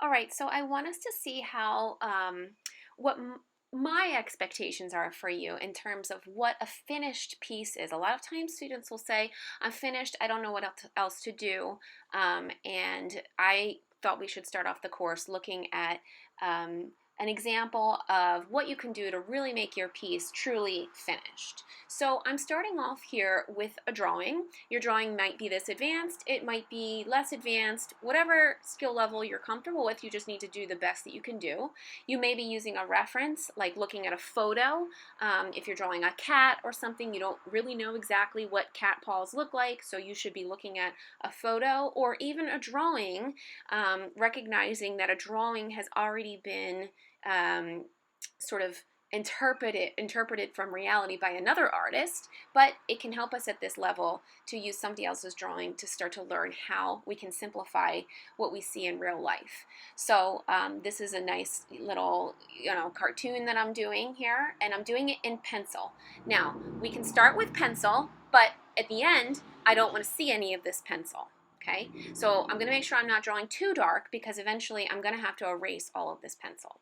All right, so I want us to see how what my expectations are for you in terms of what a finished piece is. A lot of times students will say, I'm finished, I don't know what else to do. And I thought we should start off the course looking at an example of what you can do to really make your piece truly finished. So I'm starting off here with a drawing. Your drawing might be this advanced, it might be less advanced, whatever skill level you're comfortable with, you just need to do the best that you can do. You may be using a reference, like looking at a photo. If you're drawing a cat or something, you don't really know exactly what cat paws look like, so you should be looking at a photo or even a drawing, recognizing that a drawing has already been sort of interpreted from reality by another artist, but it can help us at this level to use somebody else's drawing to start to learn how we can simplify what we see in real life. So this is a nice little cartoon that I'm doing here, and I'm doing it in pencil. Now we can start with pencil, but at the end I don't want to see any of this pencil. Okay, so I'm going to make sure I'm not drawing too dark because eventually I'm going to have to erase all of this pencil.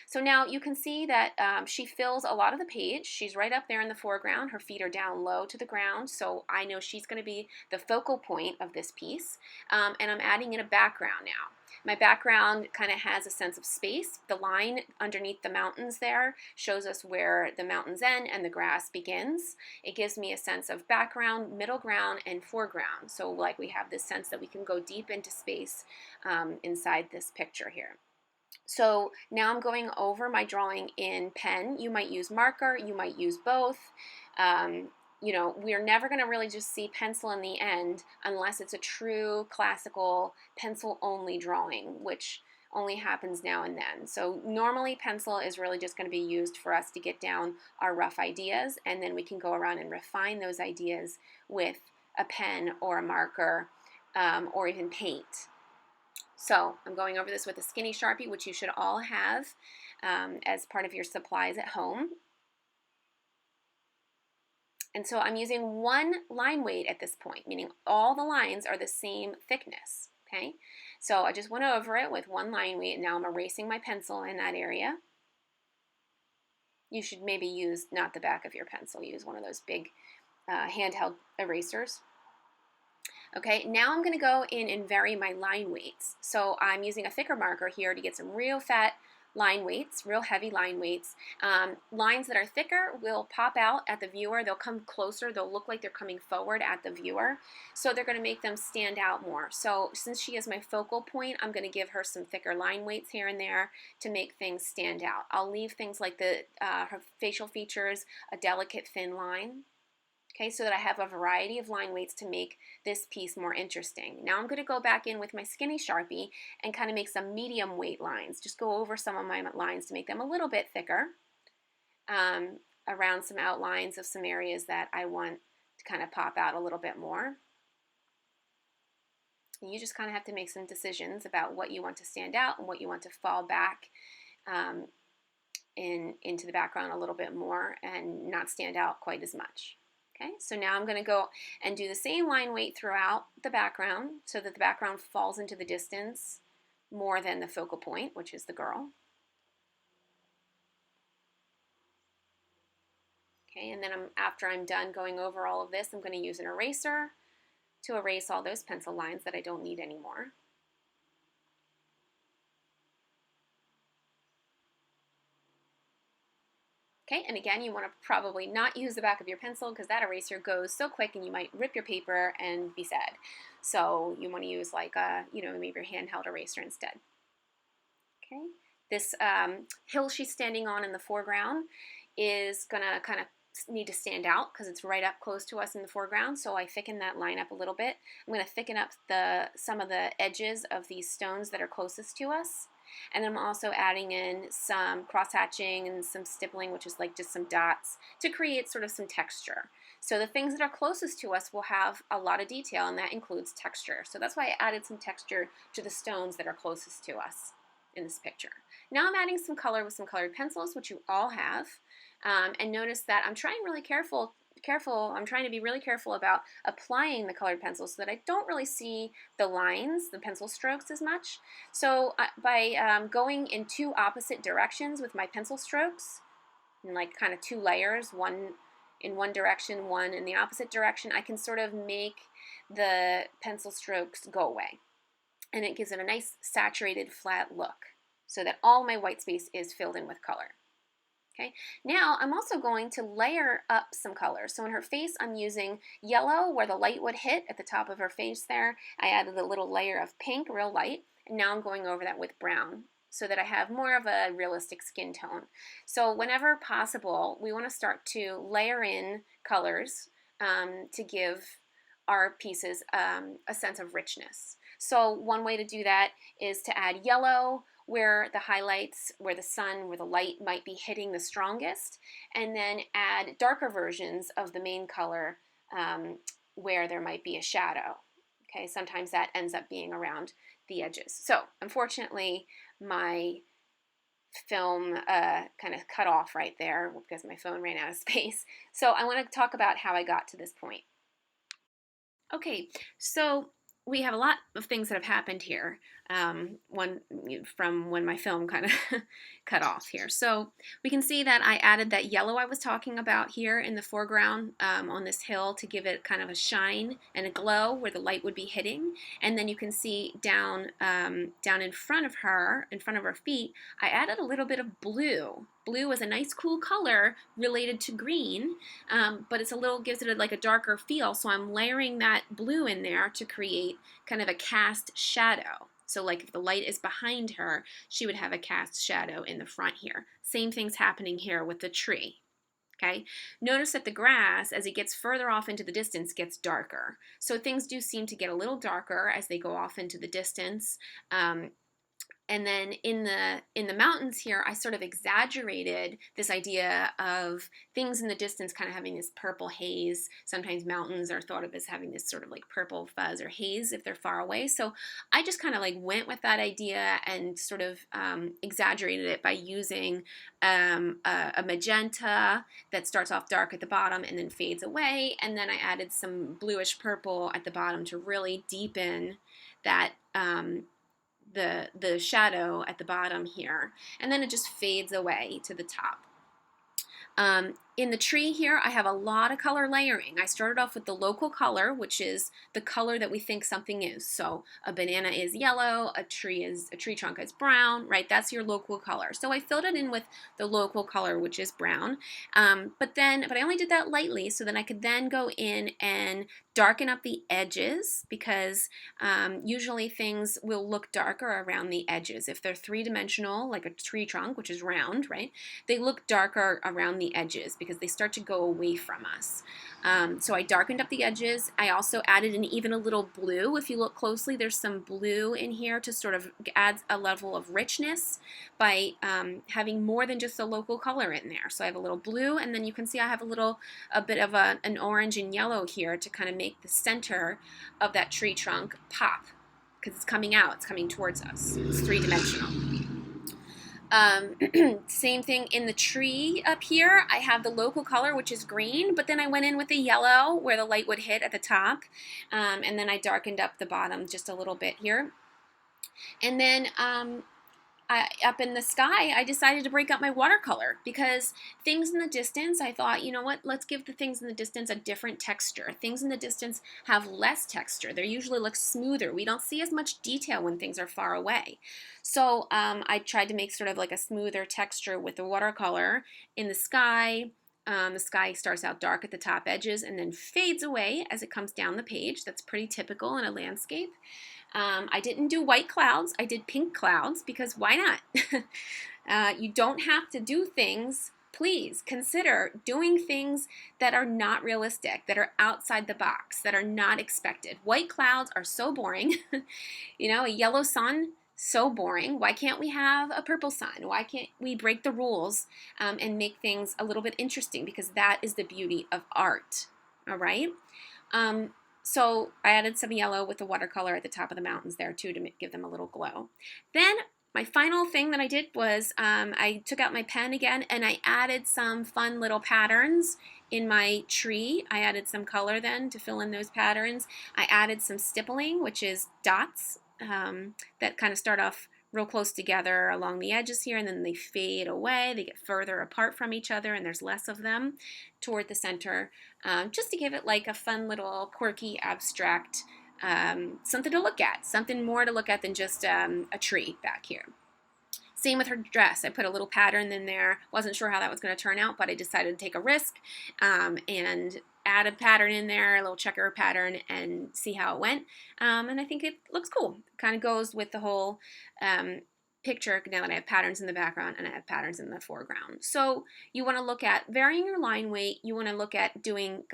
So now you can see that she fills a lot of the page. She's right up there in the foreground. Her feet are down low to the ground, so I know she's going to be the focal point of this piece. And I'm adding in a background now. My background kind of has a sense of space. The line underneath the mountains there shows us where the mountains end and the grass begins. It gives me a sense of background, middle ground, and foreground. So like we have this sense that we can go deep into space inside this picture here. So now I'm going over my drawing in pen. You might use marker, you might use both. We're never going to really just see pencil in the end unless it's a true classical pencil-only drawing, which only happens now and then. So normally pencil is really just going to be used for us to get down our rough ideas, and then we can go around and refine those ideas with a pen or a marker or even paint. So I'm going over this with a skinny Sharpie, which you should all have as part of your supplies at home. And so I'm using one line weight at this point, meaning all the lines are the same thickness, okay? So I just went over it with one line weight, and now I'm erasing my pencil in that area. You should maybe use not the back of your pencil, use one of those big handheld erasers. Okay, now I'm going to go in and vary my line weights. So I'm using a thicker marker here to get some real fat line weights, real heavy line weights. Lines that are thicker will pop out at the viewer. They'll come closer. They'll look like they're coming forward at the viewer. So they're going to make them stand out more. So since she is my focal point, I'm going to give her some thicker line weights here and there to make things stand out. I'll leave things like her facial features, a delicate thin line. Okay, so that I have a variety of line weights to make this piece more interesting. Now I'm going to go back in with my skinny Sharpie and kind of make some medium weight lines. Just go over some of my lines to make them a little bit thicker around some outlines of some areas that I want to kind of pop out a little bit more. And you just kind of have to make some decisions about what you want to stand out and what you want to fall back into the background a little bit more and not stand out quite as much. Okay, so now I'm going to go and do the same line weight throughout the background so that the background falls into the distance more than the focal point, which is the girl. Okay, and then after I'm done going over all of this, I'm going to use an eraser to erase all those pencil lines that I don't need anymore. Okay, and again, you want to probably not use the back of your pencil because that eraser goes so quick and you might rip your paper and be sad. So you want to use like maybe your handheld eraser instead. Okay, this hill she's standing on in the foreground is going to kind of need to stand out because it's right up close to us in the foreground, so I thicken that line up a little bit. I'm going to thicken up some of the edges of these stones that are closest to us. And I'm also adding in some cross-hatching and some stippling, which is like just some dots, to create sort of some texture. So the things that are closest to us will have a lot of detail, and that includes texture. So that's why I added some texture to the stones that are closest to us in this picture. Now I'm adding some color with some colored pencils, which you all have. And notice that I'm trying really careful careful. I'm trying to be really careful about applying the colored pencil so that I don't really see the lines, the pencil strokes as much. So by going in two opposite directions with my pencil strokes, in like kind of two layers, one in one direction, one in the opposite direction, I can sort of make the pencil strokes go away. And it gives it a nice saturated flat look so that all my white space is filled in with color. Okay. Now I'm also going to layer up some colors. So in her face, I'm using yellow where the light would hit at the top of her face there. I added a little layer of pink, real light, and now I'm going over that with brown so that I have more of a realistic skin tone. So whenever possible, we want to start to layer in colors to give our pieces a sense of richness. So one way to do that is to add yellow where the highlights, where the sun, where the light might be hitting the strongest, and then add darker versions of the main color where there might be a shadow. Okay, sometimes that ends up being around the edges. So unfortunately, my film kind of cut off right there because my phone ran out of space. So I want to talk about how I got to this point. Okay, so we have a lot of things that have happened here. One from when my film kind of cut off here. So we can see that I added that yellow I was talking about here in the foreground on this hill to give it kind of a shine and a glow where the light would be hitting. And then you can see down in front of her, in front of her feet, I added a little bit of blue. Blue is a nice cool color related to green, but it's a little, gives it like a darker feel. So I'm layering that blue in there to create kind of a cast shadow. So like if the light is behind her, she would have a cast shadow in the front here. Same thing's happening here with the tree. Okay. Notice that the grass, as it gets further off into the distance, gets darker. So things do seem to get a little darker as they go off into the distance. And then in the mountains here, I sort of exaggerated this idea of things in the distance kind of having this purple haze. Sometimes mountains are thought of as having this sort of like purple fuzz or haze if they're far away. So I just kind of like went with that idea and sort of exaggerated it by using a magenta that starts off dark at the bottom and then fades away. And then I added some bluish purple at the bottom to really deepen that the shadow at the bottom here, and then it just fades away to the top. In the tree here, I have a lot of color layering. I started off with the local color, which is the color that we think something is. So a banana is yellow, a tree trunk is brown, right? That's your local color. So I filled it in with the local color, which is brown. But I only did that lightly so that I could then go in and darken up the edges because usually things will look darker around the edges. If they're three-dimensional, like a tree trunk, which is round, right? They look darker around the edges because they start to go away from us. So I darkened up the edges. I also added in even a little blue. If you look closely, there's some blue in here to sort of add a level of richness by having more than just a local color in there. So I have a little blue, and then you can see I have a bit of an orange and yellow here to kind of make the center of that tree trunk pop because it's coming out, it's coming towards us. It's three-dimensional. Same thing in the tree up here. I have the local color, which is green, but then I went in with the yellow where the light would hit at the top, and then I darkened up the bottom just a little bit here. And then up in the sky, I decided to break up my watercolor because things in the distance, I thought, you know what, let's give the things in the distance a different texture. Things in the distance have less texture. They usually look smoother. We don't see as much detail when things are far away. So I tried to make sort of like a smoother texture with the watercolor in the sky. The sky starts out dark at the top edges and then fades away as it comes down the page. That's pretty typical in a landscape. I didn't do white clouds. I did pink clouds because why not? You don't have to do things. Please consider doing things that are not realistic, that are outside the box, that are not expected. White clouds are so boring. You know, a yellow sun, so boring. Why can't we have a purple sun? Why can't we break the rules and make things a little bit interesting? Because that is the beauty of art. All right? So I added some yellow with the watercolor at the top of the mountains there too to give them a little glow. Then my final thing that I did was I took out my pen again and I added some fun little patterns in my tree, I added some color then to fill in those patterns. I added some stippling, which is dots that kind of start off real close together along the edges here, and then they fade away. They get further apart from each other, and there's less of them toward the center, just to give it like a fun little quirky abstract something to look at, something more to look at than just a tree back here. Same with her dress. I put a little pattern in there. Wasn't sure how that was going to turn out, but I decided to take a risk and add a pattern in there, a little checker pattern, and see how it went. And I think it looks cool. Kind of goes with the whole picture now that I have patterns in the background and I have patterns in the foreground. So you want to look at varying your line weight. You want to look at doing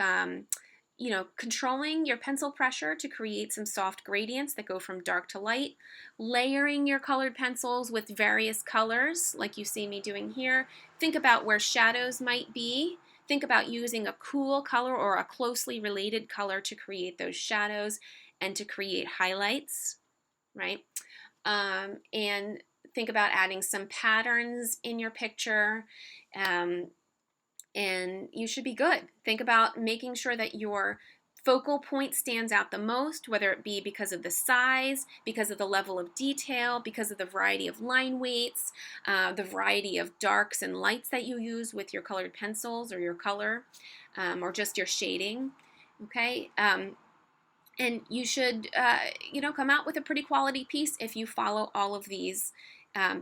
controlling your pencil pressure to create some soft gradients that go from dark to light, layering your colored pencils with various colors like you see me doing here. Think about where shadows might be. Think about using a cool color or a closely related color to create those shadows and to create highlights, right? And think about adding some patterns in your picture. And you should be good. Think about making sure that your focal point stands out the most, whether it be because of the size, because of the level of detail, because of the variety of line weights, the variety of darks and lights that you use with your colored pencils or your color, or just your shading, okay? And you should, come out with a pretty quality piece if you follow all of these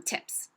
tips.